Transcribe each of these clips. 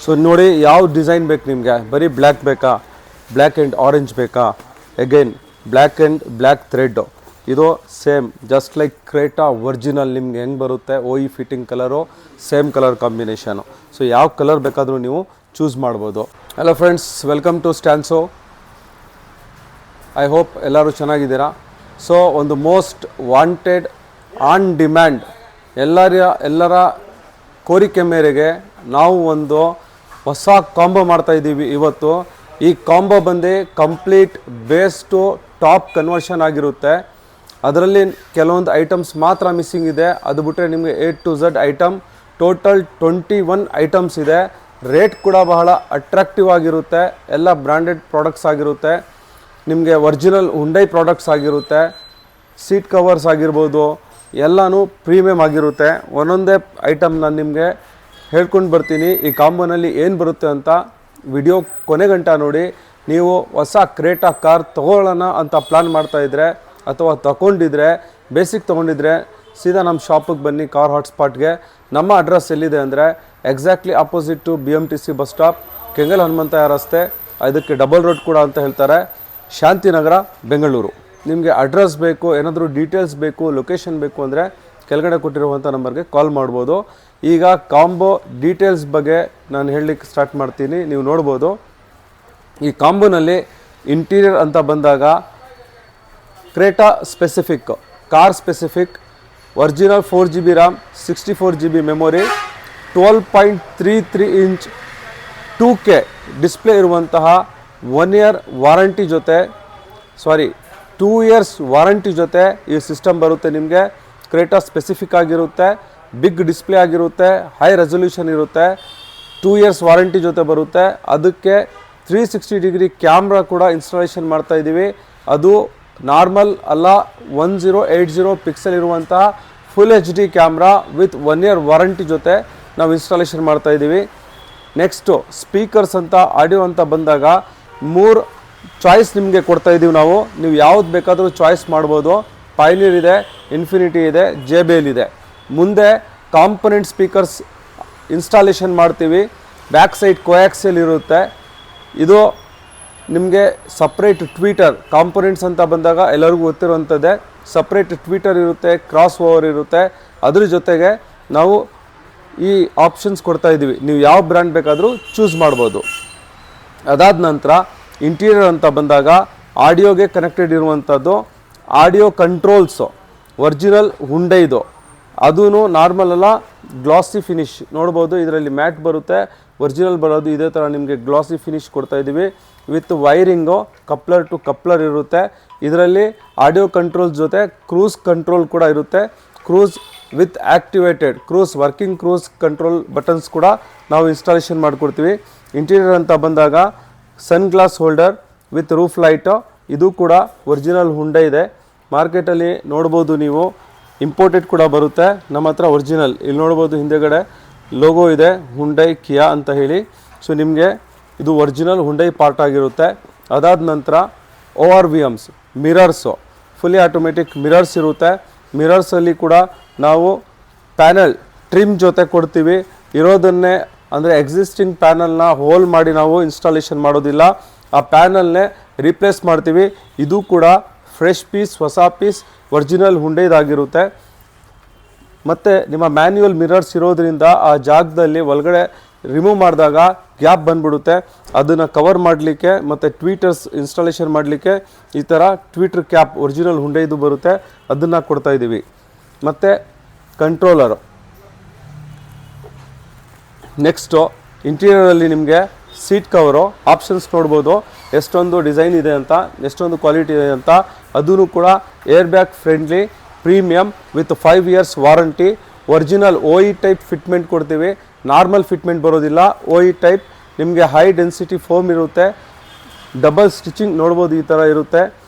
So ನೋಡಿ ಯಾವ design ಬೇಕು ನಿಮಗೆ, ಬರೀ ಬ್ಲ್ಯಾಕ್ ಬೇಕಾ, ಬ್ಲ್ಯಾಕ್ ಆ್ಯಂಡ್ ಆರೆಂಜ್ ಬೇಕಾ, again black and black thread, ಇದು same just like Creta original ನಿಮ್ಗೆ ಹೆಂಗೆ ಬರುತ್ತೆ OE fitting colour, same colour combination. So ಯಾವ ಕಲರ್ ಬೇಕಾದರೂ ನೀವು ಚೂಸ್ ಮಾಡ್ಬೋದು. Hello friends, welcome to Stanso. I hope ಎಲ್ಲರೂ ಚೆನ್ನಾಗಿದ್ದೀರಾ. ಸೊ ಒಂದು ಮೋಸ್ಟ್ ವಾಂಟೆಡ್ ಆನ್ ಡಿಮ್ಯಾಂಡ್ ಎಲ್ಲರ ಕೋರಿಕೆ ಮೇರೆಗೆ ನಾವು ಒಂದು ಹೊಸ ಕಾಂಬೋ ಮಾಡ್ತಾಯಿದ್ದೀವಿ ಇವತ್ತು. ಈ ಕಾಂಬೋ ಬಂದು complete base to top conversion ಆಗಿರುತ್ತೆ. ಅದರಲ್ಲಿ ಕೆಲವೊಂದು ಐಟಮ್ಸ್ ಮಾತ್ರ ಮಿಸ್ಸಿಂಗ್ ಇದೆ. ಅದು ಬಿಟ್ಟರೆ ನಿಮಗೆ A to Z item total 21 items ಇದೆ. ರೇಟ್ ಕೂಡ ಬಹಳ ಅಟ್ರಾಕ್ಟಿವ್ ಆಗಿರುತ್ತೆ. ಎಲ್ಲ ಬ್ರ್ಯಾಂಡೆಡ್ ಪ್ರಾಡಕ್ಟ್ಸ್ ಆಗಿರುತ್ತೆ. ನಿಮಗೆ ಒರಿಜಿನಲ್ ಹುಂಡೈ ಪ್ರಾಡಕ್ಟ್ಸ್ ಆಗಿರುತ್ತೆ. ಸೀಟ್ ಕವರ್ಸ್ ಆಗಿರ್ಬೋದು, ಎಲ್ಲನೂ ಪ್ರೀಮಿಯಮ್ ಆಗಿರುತ್ತೆ. ಒಂದೊಂದೇ ಐಟಮ್ ನಾನು ನಿಮಗೆ ಹೇಳ್ಕೊಂಡು ಬರ್ತೀನಿ. ಈ ಕಾಂಬೋನಲ್ಲಿ ಏನು ಬರುತ್ತೆ ಅಂತ ವಿಡಿಯೋ ಕೊನೆಗಂಟ ನೋಡಿ. ನೀವು ಹೊಸ ಕ್ರೇಟಾ ಕಾರ್ ತೊಗೊಳ್ಳೋಣ ಅಂತ ಪ್ಲ್ಯಾನ್ ಮಾಡ್ತಾಯಿದ್ರೆ ಅಥವಾ ತೊಗೊಂಡಿದ್ರೆ, ಬೇಸಿಕ್ ತೊಗೊಂಡಿದ್ರೆ ಸೀದಾ ನಮ್ಮ ಶಾಪಿಗೆ ಬನ್ನಿ, ಕಾರ್ ಹಾಟ್ಸ್ಪಾಟ್ಗೆ. ನಮ್ಮ ಅಡ್ರೆಸ್ ಎಲ್ಲಿದೆ ಅಂದರೆ exactly opposite to BMTC bus stop, Kengal Hanumanthaiah ರಸ್ತೆ, ಇದಕ್ಕೆ ಡಬಲ್ ರೋಡ್ ಕೂಡ ಅಂತ ಹೇಳ್ತಾರೆ, ಶಾಂತಿನಗರ, ಬೆಂಗಳೂರು. ನಿಮಗೆ ಅಡ್ರೆಸ್ ಬೇಕು, ಏನಾದರೂ ಡೀಟೇಲ್ಸ್ ಬೇಕು, ಲೊಕೇಶನ್ ಬೇಕು ಅಂದರೆ ಕೆಳಗಡೆ ಕೊಟ್ಟಿರುವಂಥ ನಂಬರ್ಗೆ ಕಾಲ್ ಮಾಡ್ಬೋದು. ಈಗ ಕಾಂಬೋ ಡೀಟೇಲ್ಸ್ ಬಗ್ಗೆ ನಾನು ಹೇಳಲಿಕ್ಕೆ ಸ್ಟಾರ್ಟ್ ಮಾಡ್ತೀನಿ. ನೀವು ನೋಡ್ಬೋದು ಈ ಕಾಂಬೋನಲ್ಲಿ ಇಂಟೀರಿಯರ್ ಅಂತ ಬಂದಾಗ Creta specific, car specific, original 4GB RAM, 64GB memory, 12.33 inch 2K display ಇರುವಂತಹ 1 ಇಯರ್ ವಾರಂಟಿ ಜೊತೆ 2 ಇಯರ್ಸ್ ವಾರಂಟಿ ಜೊತೆ ಈ ಸಿಸ್ಟಮ್ ಬರುತ್ತೆ. ನಿಮಗೆ ಕ್ರೇಟಾ ಸ್ಪೆಸಿಫಿಕ್ ಆಗಿರುತ್ತೆ, ಬಿಗ್ ಡಿಸ್ಪ್ಲೇ ಆಗಿರುತ್ತೆ, ಹೈ ರೆಸೊಲ್ಯೂಷನ್ ಇರುತ್ತೆ, 2 ಇಯರ್ಸ್ ವಾರಂಟಿ ಜೊತೆ ಬರುತ್ತೆ. ಅದಕ್ಕೆ 360 ಡಿಗ್ರಿ ಕ್ಯಾಮ್ರಾ ಕೂಡ ಇನ್ಸ್ಟಾಲೇಷನ್ ಮಾಡ್ತಾಯಿದ್ದೀವಿ. ಅದು ನಾರ್ಮಲ್ ಅಲ್ಲ, 1080 ಪಿಕ್ಸೆಲ್ ಇರುವಂತಹ full HD camera with 1 year warranty ಜೊತೆ ನಾವು ಇನ್ಸ್ಟಾಲೇಷನ್ ಮಾಡ್ತಾಯಿದ್ದೀವಿ. ನೆಕ್ಸ್ಟು ಸ್ಪೀಕರ್ಸ್ ಅಂತ, ಆಡಿಯೋ ಅಂತ ಬಂದಾಗ 3 ಚಾಯ್ಸ್ ನಿಮಗೆ ಕೊಡ್ತಾಯಿದ್ದೀವಿ ನಾವು. ನೀವು ಯಾವ್ದು ಬೇಕಾದರೂ ಚಾಯ್ಸ್ ಮಾಡ್ಬೋದು. ಪೈನೀರ್ ಇದೆ, ಇನ್ಫಿನಿಟಿ ಇದೆ, JBL ಇದೆ. ಮುಂದೆ ಕಾಂಪೊನೆಂಟ್ ಸ್ಪೀಕರ್ಸ್ ಇನ್ಸ್ಟಾಲೇಷನ್ ಮಾಡ್ತೀವಿ. ಬ್ಯಾಕ್ ಸೈಡ್ ಕೋಯಾಕ್ಸಿಯಲ್ ಇರುತ್ತೆ. ಇದು ನಿಮಗೆ ಸಪ್ರೇಟ್ ಟ್ವೀಟರ್, ಕಾಂಪೊನೆಂಟ್ಸ್ ಅಂತ ಬಂದಾಗ ಎಲ್ಲರಿಗೂ ಗೊತ್ತಿರುವಂಥದ್ದೇ, ಸಪ್ರೇಟ್ ಟ್ವೀಟರ್ ಇರುತ್ತೆ, ಕ್ರಾಸ್ ಓವರ್ ಇರುತ್ತೆ. ಅದ್ರ ಜೊತೆಗೆ ನಾವು ಈ ಆಪ್ಷನ್ಸ್ ಕೊಡ್ತಾಯಿದ್ದೀವಿ. ನೀವು ಯಾವ ಬ್ರ್ಯಾಂಡ್ ಬೇಕಾದರೂ ಚೂಸ್ ಮಾಡ್ಬೋದು. ಅದಾದ ನಂತರ ಇಂಟೀರಿಯರ್ ಅಂತ ಬಂದಾಗ ಆಡಿಯೋಗೆ ಕನೆಕ್ಟೆಡ್ ಇರುವಂಥದ್ದು, ಆಡಿಯೋ ಕಂಟ್ರೋಲ್ಸು ಒರಿಜಿನಲ್ ಹುಂಡೈದು, ಅದೂ ನಾರ್ಮಲ್ ಅಲ್ಲ, ಗ್ಲಾಸಿ ಫಿನಿಶ್ ನೋಡ್ಬೋದು. ಇದರಲ್ಲಿ ಮ್ಯಾಟ್ ಬರುತ್ತೆ, ಒರಿಜಿನಲ್ ಬರೋದು ಇದೇ ಥರ ನಿಮಗೆ ಗ್ಲಾಸಿ ಫಿನಿಶ್ ಕೊಡ್ತಾಯಿದ್ದೀವಿ. With wiring coupler to coupler ಇರುತ್ತೆ. ಇದರಲ್ಲಿ ಆಡಿಯೋ ಕಂಟ್ರೋಲ್ಸ್ ಜೊತೆ ಕ್ರೂಸ್ ಕಂಟ್ರೋಲ್ ಕೂಡ ಇರುತ್ತೆ. Cruise with activated cruise, working cruise control buttons ಕೂಡ ನಾವು ಇನ್ಸ್ಟಾಲೇಷನ್ ಮಾಡಿಕೊಡ್ತೀವಿ. ಇಂಟೀರಿಯರ್ ಅಂತ ಬಂದಾಗ sun glass holder with roof light, ಇದು ಕೂಡ ಒರಿಜಿನಲ್ ಹುಂಡೈ ಇದೆ. ಮಾರ್ಕೆಟಲ್ಲಿ ನೋಡ್ಬೋದು ನೀವು, ಇಂಪೋರ್ಟೆಡ್ ಕೂಡ ಬರುತ್ತೆ. ನಮ್ಮ ಹತ್ರ ಒರಿಜಿನಲ್, ಇಲ್ಲಿ ನೋಡ್ಬೋದು ಹಿಂದೆಗಡೆ ಲೋಗೋ ಇದೆ, ಹುಂಡೈ ಕಿಯಾ ಅಂತ ಹೇಳಿ. ಸೊ ನಿಮಗೆ ಇದು ಒರಿಜಿನಲ್ ಹುಂಡೈ ಪಾರ್ಟ್ ಆಗಿರುತ್ತೆ. ಅದಾದ ನಂತರ ORVMs mirrors, fully automatic mirrors ಇರುತ್ತೆ. ಮಿರರ್ಸಲ್ಲಿ ಕೂಡ ನಾವು ಪ್ಯಾನಲ್ ಟ್ರಿಮ್ ಜೊತೆ ಕೊಡ್ತೀವಿ. ಇರೋದನ್ನೇ ಅಂದರೆ ಎಕ್ಸಿಸ್ಟಿಂಗ್ ಪ್ಯಾನಲ್ನ ಹೋಲ್ ಮಾಡಿ ನಾವು ಇನ್ಸ್ಟಾಲೇಷನ್ ಮಾಡೋದಿಲ್ಲ, ಆ ಪ್ಯಾನಲ್ನೇ ರಿಪ್ಲೇಸ್ ಮಾಡ್ತೀವಿ. ಇದು ಕೂಡ ಫ್ರೆಶ್ ಪೀಸ್, ಹೊಸ ಪೀಸ್, ಒರಿಜಿನಲ್ ಹುಂಡೈದಾಗಿರುತ್ತೆ. ಮತ್ತು ನಿಮ್ಮ ಮ್ಯಾನ್ಯುವಲ್ ಮಿರರ್ಸ್ ಇರೋದ್ರಿಂದ ಆ ಜಾಗದಲ್ಲಿ ಒಳಗಡೆ ರಿಮೂವ್ ಮಾಡಿದಾಗ ಗ್ಯಾಪ್ ಬಂದ್ಬಿಡುತ್ತೆ. ಅದನ್ನು ಕವರ್ ಮಾಡಲಿಕ್ಕೆ ಮತ್ತು ಟ್ವೀಟರ್ಸ್ ಇನ್ಸ್ಟಾಲೇಷನ್ ಮಾಡಲಿಕ್ಕೆ ಈ ಥರ ಟ್ವೀಟರ್ ಕ್ಯಾಪ್ ಒರಿಜಿನಲ್ ಹುಂಡೈದು ಬರುತ್ತೆ, ಅದನ್ನು ಕೊಡ್ತಾಯಿದ್ದೀವಿ. ಮತ್ತು ಕಂಟ್ರೋಲರು. ನೆಕ್ಸ್ಟು ಇಂಟೀರಿಯರಲ್ಲಿ ನಿಮಗೆ ಸೀಟ್ ಕವರು ಆಪ್ಷನ್ಸ್ ನೋಡ್ಬೋದು, ಎಷ್ಟೊಂದು ಡಿಸೈನ್ ಇದೆ ಅಂತ, ಎಷ್ಟೊಂದು ಕ್ವಾಲಿಟಿ ಇದೆ ಅಂತ. ಅದೂ ಕೂಡ air bag friendly, premium with 5 years warranty. Original OE type fitment ಕೊಡ್ತೀವಿ, ನಾರ್ಮಲ್ ಫಿಟ್ಮೆಂಟ್ ಬರೋದಿಲ್ಲ. OE ಟೈಪ್ ನಿಮಗೆ ಹೈ ಡೆನ್ಸಿಟಿ ಫೋಮ್ ಇರುತ್ತೆ, ಡಬಲ್ ಸ್ಟಿಚಿಂಗ್ ನೋಡ್ಬೋದು, ಈ ಥರ ಇರುತ್ತೆ.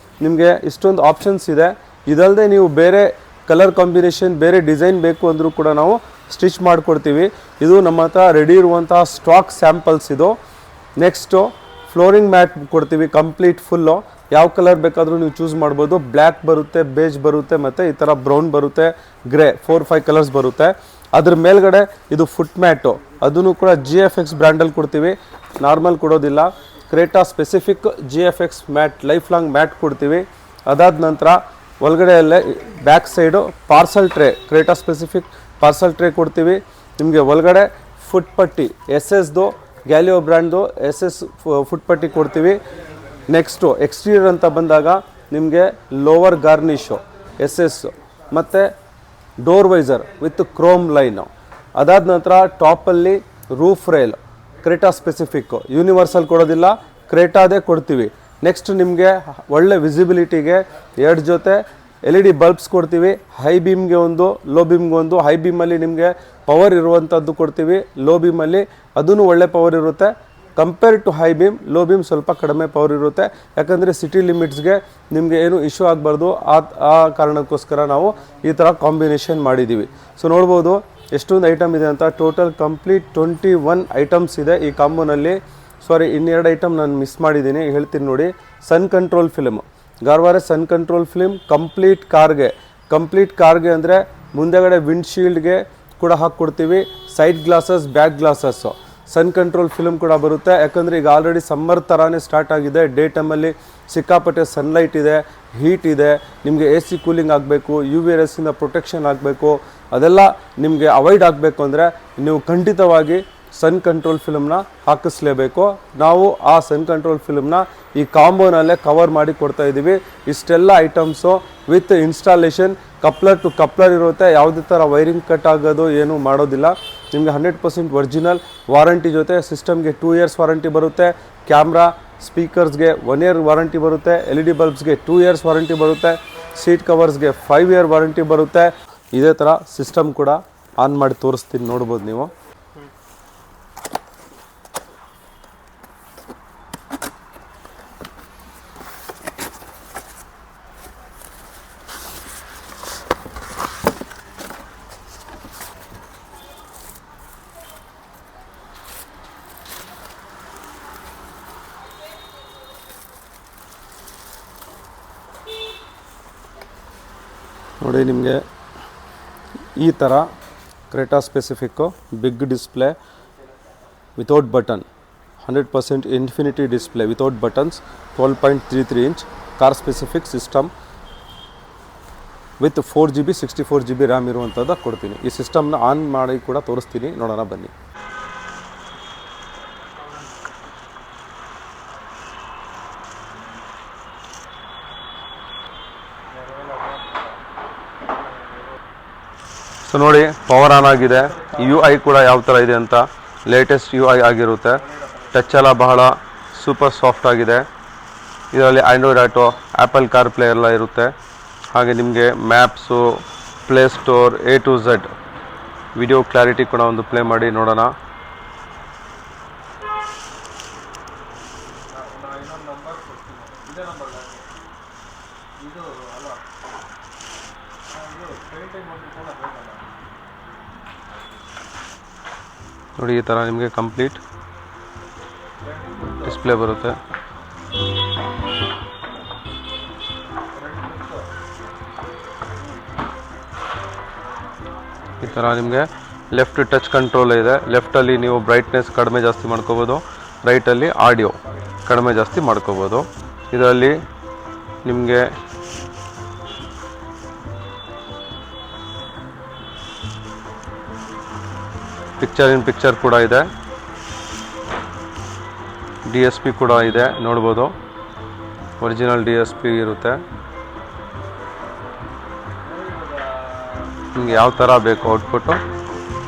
ನಿಮಗೆ ಇಷ್ಟೊಂದು ಆಪ್ಷನ್ಸ್ ಇದೆ. ಇದಲ್ಲದೆ ನೀವು ಬೇರೆ ಕಲರ್ ಕಾಂಬಿನೇಷನ್, ಬೇರೆ ಡಿಸೈನ್ ಬೇಕು ಅಂದರೂ ಕೂಡ ನಾವು ಸ್ಟಿಚ್ ಮಾಡಿಕೊಡ್ತೀವಿ. ಇದು ನಮ್ಮ ಹತ್ರ ರೆಡಿ ಇರುವಂತಹ ಸ್ಟಾಕ್ ಸ್ಯಾಂಪಲ್ಸ್ ಇದು. ನೆಕ್ಸ್ಟು ಫ್ಲೋರಿಂಗ್ ಮ್ಯಾಟ್ ಕೊಡ್ತೀವಿ ಕಂಪ್ಲೀಟ್ ಫುಲ್ಲು. ಯಾವ ಕಲರ್ ಬೇಕಾದರೂ ನೀವು ಚೂಸ್ ಮಾಡ್ಬೋದು. ಬ್ಲ್ಯಾಕ್ ಬರುತ್ತೆ, ಬೇಜ್ ಬರುತ್ತೆ, ಮತ್ತು ಈ ಥರ ಬ್ರೌನ್ ಬರುತ್ತೆ, ಗ್ರೇ, 4-5 ಕಲರ್ಸ್ ಬರುತ್ತೆ. ಅದ್ರ ಮೇಲ್ಗಡೆ ಇದು ಫುಟ್ ಮ್ಯಾಟು, ಅದನ್ನು ಕೂಡ GFX ಬ್ರ್ಯಾಂಡಲ್ಲಿ ಕೊಡ್ತೀವಿ, ನಾರ್ಮಲ್ ಕೊಡೋದಿಲ್ಲ. Creta specific GFX mat, life long mat ಕೊಡ್ತೀವಿ. ಅದಾದ ನಂತರ ಒಳಗಡೆಯಲ್ಲೇ back side parcel tray, Creta specific parcel tray ಕೊಡ್ತೀವಿ. ನಿಮಗೆ ಒಳಗಡೆ ಫುಟ್ ಪಟ್ಟಿ SS ಗ್ಯಾಲಿಯೋ ಬ್ರ್ಯಾಂಡ್ದು SS ಫುಟ್ ಪಟ್ಟಿ ಕೊಡ್ತೀವಿ. ನೆಕ್ಸ್ಟು ಎಕ್ಸ್ಟೀರಿಯರ್ ಅಂತ ಬಂದಾಗ ನಿಮಗೆ ಲೋವರ್ ಗಾರ್ನಿಶು SS ಮತ್ತು door visor with chrome line. ಅದಾದ ನಂತರ ಟಾಪಲ್ಲಿ roof rail Creta specific, universal ಕೊಡೋದಿಲ್ಲ, ಕ್ರೇಟಾದೇ ಕೊಡ್ತೀವಿ. ನೆಕ್ಸ್ಟ್ ನಿಮಗೆ ಒಳ್ಳೆ ವಿಸಿಬಿಲಿಟಿಗೆ 2 ಜೊತೆ LED ಬಲ್ಬ್ಸ್ ಕೊಡ್ತೀವಿ. ಹೈ ಬೀಮ್ಗೆ ಒಂದು, ಲೋ ಬೀಮ್ಗೆ ಒಂದು. ಹೈ ಬೀಮಲ್ಲಿ ನಿಮಗೆ ಪವರ್ ಇರುವಂಥದ್ದು ಕೊಡ್ತೀವಿ, ಲೋ ಬೀಮಲ್ಲಿ ಅದೂ ಒಳ್ಳೆ ಪವರ್ ಇರುತ್ತೆ. Compare to high beam, low beam ಸ್ವಲ್ಪ ಕಡಿಮೆ ಪವರ್ ಇರುತ್ತೆ, ಯಾಕಂದರೆ ಸಿಟಿ ಲಿಮಿಟ್ಸ್ಗೆ ನಿಮಗೆ ಏನು ಇಶ್ಯೂ ಆಗಬಾರ್ದು, ಆ ಕಾರಣಕ್ಕೋಸ್ಕರ ನಾವು ಈ ಥರ ಕಾಂಬಿನೇಷನ್ ಮಾಡಿದ್ದೀವಿ. ಸೊ ನೋಡ್ಬೋದು ಎಷ್ಟೊಂದು ಐಟಮ್ ಇದೆ ಅಂತ. ಟೋಟಲ್ ಕಂಪ್ಲೀಟ್ 21 ಐಟಮ್ಸ್ ಇದೆ ಈ ಕಾಂಬೋನಲ್ಲಿ. ಸಾರಿ, ಇನ್ನೆರಡು ಐಟಮ್ ನಾನು ಮಿಸ್ ಮಾಡಿದ್ದೀನಿ, ಹೇಳ್ತೀನಿ ನೋಡಿ. ಸನ್ ಕಂಟ್ರೋಲ್ ಫಿಲ್ಮ್, ಗಾರ್ವಾರೆ ಸನ್ ಕಂಟ್ರೋಲ್ ಫಿಲ್ಮ್ ಕಂಪ್ಲೀಟ್ ಕಾರ್ಗೆ ಅಂದರೆ ಮುಂದೆಗಡೆ ವಿಂಡ್ಶೀಲ್ಡ್ಗೆ ಕೂಡ ಹಾಕ್ಕೊಡ್ತೀವಿ. ಸೈಡ್ ಗ್ಲಾಸಸ್, ಬ್ಯಾಕ್ ಗ್ಲಾಸಸ್ಸು ಸನ್ ಕಂಟ್ರೋಲ್ ಫಿಲ್ಮ್ ಕೂಡ ಬರುತ್ತೆ. ಯಾಕಂದರೆ ಈಗ ಆಲ್ರೆಡಿ ಸಮ್ಮರ್ ಥರನೇ ಸ್ಟಾರ್ಟ್ ಆಗಿದೆ. ಡೇ ಟೈಮಲ್ಲಿ ಸಿಕ್ಕಾಪಟ್ಟೆ ಸನ್ಲೈಟ್ ಇದೆ, ಹೀಟ್ ಇದೆ, ನಿಮಗೆ AC ಕೂಲಿಂಗ್ ಆಗಬೇಕು, UV ರೇಸಿಂದ ಪ್ರೊಟೆಕ್ಷನ್ ಆಗಬೇಕು, ಅದೆಲ್ಲ ನಿಮಗೆ ಅವಾಯ್ಡ್ ಆಗಬೇಕು ಅಂದರೆ ನೀವು ಖಂಡಿತವಾಗಿ ಸನ್ ಕಂಟ್ರೋಲ್ ಫಿಲ್ಮ್ನ ಹಾಕಿಸ್ಲೇಬೇಕು. ನಾವು ಆ ಸನ್ ಕಂಟ್ರೋಲ್ ಫಿಲ್ಮ್ನ ಈ ಕಾಂಬೋನಲ್ಲೇ ಕವರ್ ಮಾಡಿ ಕೊಡ್ತಾ ಇದ್ದೀವಿ. ಇಷ್ಟೆಲ್ಲ items with installation, coupler to coupler ಇರುತ್ತೆ. ಯಾವುದೇ ಥರ ವೈರಿಂಗ್ ಕಟ್ ಆಗೋದು ಏನೂ ಮಾಡೋದಿಲ್ಲ. ನಿಮಗೆ 100% ಒರಿಜಿನಲ್ ವಾರಂಟಿ ಜೊತೆ ಸಿಸ್ಟಮ್ಗೆ 2 ಇಯರ್ಸ್ ವಾರಂಟಿ ಬರುತ್ತೆ. ಕ್ಯಾಮ್ರಾ, ಸ್ಪೀಕರ್ಸ್ಗೆ 1 ಇಯರ್ ವಾರಂಟಿ ಬರುತ್ತೆ. LED ಬಲ್ಬ್ಸ್ಗೆ 2 ಇಯರ್ಸ್ ವಾರಂಟಿ ಬರುತ್ತೆ. ಸೀಟ್ ಕವರ್ಸ್ಗೆ 5 ಇಯರ್ ವಾರಂಟಿ ಬರುತ್ತೆ. ಇದೇ ಥರ ಸಿಸ್ಟಮ್ ಕೂಡ ಆನ್ ಮಾಡಿ ತೋರಿಸ್ತೀನಿ, ನೋಡ್ಬೋದು ನೀವು. ನೋಡಿ, ನಿಮಗೆ ಈ ಥರ Creta specific big display without button, 100% infinity display without buttons, 12.33 inch car specific system with 4GB 64GB RAM ಇರುವಂಥದ್ದು ಕೊಡ್ತೀನಿ. ಈ ಸಿಸ್ಟಮ್ನ ಆನ್ ಮಾಡಿ ಕೂಡ ತೋರಿಸ್ತೀನಿ, ನೋಡೋಣ ಬನ್ನಿ. ಸೊ ನೋಡಿ, ಪವರ್ ಆನ್ ಆಗಿದೆ. UI ಕೂಡ ಯಾವ ಥರ ಇದೆ ಅಂತ, ಲೇಟೆಸ್ಟ್ UI ಆಗಿರುತ್ತೆ. ಟಚ್ ಎಲ್ಲ ಬಹಳ ಸೂಪರ್ ಸಾಫ್ಟ್ ಆಗಿದೆ. ಇದರಲ್ಲಿ Android auto, apple car play ಎಲ್ಲ ಇರುತ್ತೆ. ಹಾಗೆ ನಿಮಗೆ maps, play store, A to Z video clarity ಕೂಡ ಒಂದು ಪ್ಲೇ ಮಾಡಿ ನೋಡೋಣ. ನೋಡಿ, ಈ ಥರ ನಿಮಗೆ ಕಂಪ್ಲೀಟ್ ಡಿಸ್ಪ್ಲೇ ಬರುತ್ತೆ. ಈ ಥರ ನಿಮಗೆ ಲೆಫ್ಟ್ ಟಚ್ ಕಂಟ್ರೋಲ್ ಇದೆ. ಲೆಫ್ಟಲ್ಲಿ ನೀವು ಬ್ರೈಟ್ನೆಸ್ ಕಡಿಮೆ ಜಾಸ್ತಿ ಮಾಡ್ಕೋಬೋದು, ರೈಟಲ್ಲಿ ಆಡಿಯೋ ಕಡಿಮೆ ಜಾಸ್ತಿ ಮಾಡ್ಕೋಬೋದು. ಇದರಲ್ಲಿ ನಿಮಗೆ ಪಿಕ್ಚರ್ ಇನ್ ಪಿಕ್ಚರ್ ಕೂಡ ಇದೆ, DSP ಕೂಡ ಇದೆ, ನೋಡ್ಬೋದು. ಒರಿಜಿನಲ್ DSP ಇರುತ್ತೆ. ನಿಮಗೆ ಯಾವ ಥರ ಬೇಕು ಔಟ್ಪುಟ್ಟು,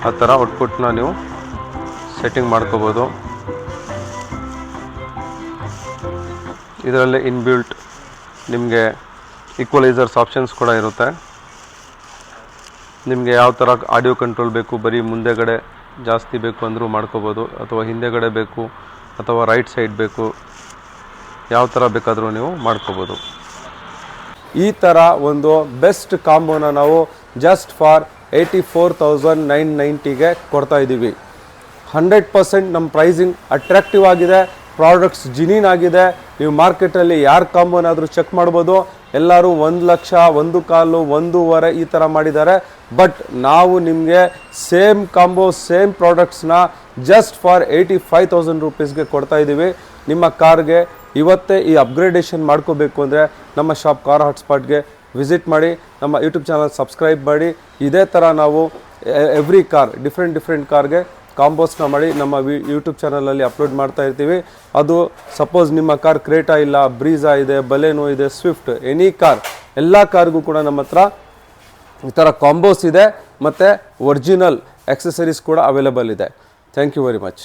ಆ ಥರ ಔಟ್ಪುಟ್ನ ನೀವು ಸೆಟ್ಟಿಂಗ್ ಮಾಡ್ಕೋಬೋದು. ಇದರಲ್ಲೇ ಇನ್ಬಿಲ್ಟ್ ನಿಮಗೆ ಈಕ್ವಲೈಸರ್ಸ್ ಆಪ್ಷನ್ಸ್ ಕೂಡ ಇರುತ್ತೆ. ನಿಮಗೆ ಯಾವ ಥರ ಆಡಿಯೋ ಕಂಟ್ರೋಲ್ ಬೇಕು, ಬರೀ ಮುಂದೆಗಡೆ ಜಾಸ್ತಿ ಬೇಕು ಅಂದರೂ ಮಾಡ್ಕೋಬೋದು, ಅಥವಾ ಹಿಂದೆಗಡೆ ಬೇಕು, ಅಥವಾ ರೈಟ್ ಸೈಡ್ ಬೇಕು, ಯಾವ ಥರ ಬೇಕಾದರೂ ನೀವು ಮಾಡ್ಕೋಬೋದು. ಈ ಥರ ಒಂದು ಬೆಸ್ಟ್ ಕಾಂಬೋನ ನಾವು ಜಸ್ಟ್ ಫಾರ್ 84,990ಗೆ ಕೊಡ್ತಾ ಇದ್ದೀವಿ. 100% ನಮ್ಮ ಪ್ರೈಸಿಂಗ್ ಅಟ್ರಾಕ್ಟಿವ್ ಆಗಿದೆ, ಪ್ರಾಡಕ್ಟ್ಸ್ ಜಿನೀನ್ ಆಗಿದೆ. ನೀವು ಮಾರ್ಕೆಟಲ್ಲಿ ಯಾರು ಕಾಂಬೋನಾದರೂ ಚೆಕ್ ಮಾಡ್ಬೋದು. ಎಲ್ಲರೂ 1,00,000 1,15,000 1,500 ಈ ಥರ ಮಾಡಿದ್ದಾರೆ. ಬಟ್ ನಾವು ನಿಮಗೆ ಸೇಮ್ ಕಾಂಬೋ ಸೇಮ್ ಪ್ರಾಡಕ್ಟ್ಸ್ನ ಜಸ್ಟ್ ಫಾರ್ 85,000 ರುಪೀಸ್ಗೆ ಕೊಡ್ತಾ ಇದ್ದೀವಿ. ನಿಮ್ಮ ಕಾರ್ಗೆ ಇವತ್ತೇ ಈ ಅಪ್ಗ್ರೇಡೇಷನ್ ಮಾಡ್ಕೋಬೇಕು ಅಂದರೆ ನಮ್ಮ ಶಾಪ್ ಕಾರ್ ಹಾಟ್ಸ್ಪಾಟ್ಗೆ ವಿಸಿಟ್ ಮಾಡಿ, ನಮ್ಮ ಯೂಟ್ಯೂಬ್ ಚಾನಲ್ ಸಬ್ಸ್ಕ್ರೈಬ್ ಮಾಡಿ. ಇದೇ ಥರ ನಾವು ಎವ್ರಿ ಕಾರ್ ಡಿಫ್ರೆಂಟ್ ಕಾರ್ಗೆ ಕಾಂಬೋಸ್ನ ಮಾಡಿ ನಮ್ಮ ಯೂಟ್ಯೂಬ್ ಚಾನಲಲ್ಲಿ ಅಪ್ಲೋಡ್ ಮಾಡ್ತಾ ಇರ್ತೀವಿ. ಅದು ಸಪೋಸ್ ನಿಮ್ಮ ಕಾರ್ ಕ್ರೇಟಾ ಇಲ್ಲ, ಬ್ರೀಝಾ ಇದೆ, ಬಲೆನೋ ಇದೆ, ಸ್ವಿಫ್ಟ್, ಎನಿ ಕಾರ್, ಎಲ್ಲ ಕಾರ್ಗೂ ಕೂಡ ನಮ್ಮ ಹತ್ರ ಈ ಥರ ಕಾಂಬೋಸ್ ಇದೆ ಮತ್ತು ಒರಿಜಿನಲ್ ಆಕ್ಸೆಸರೀಸ್ ಕೂಡ ಅವೈಲೇಬಲ್ ಇದೆ. Thank you very much.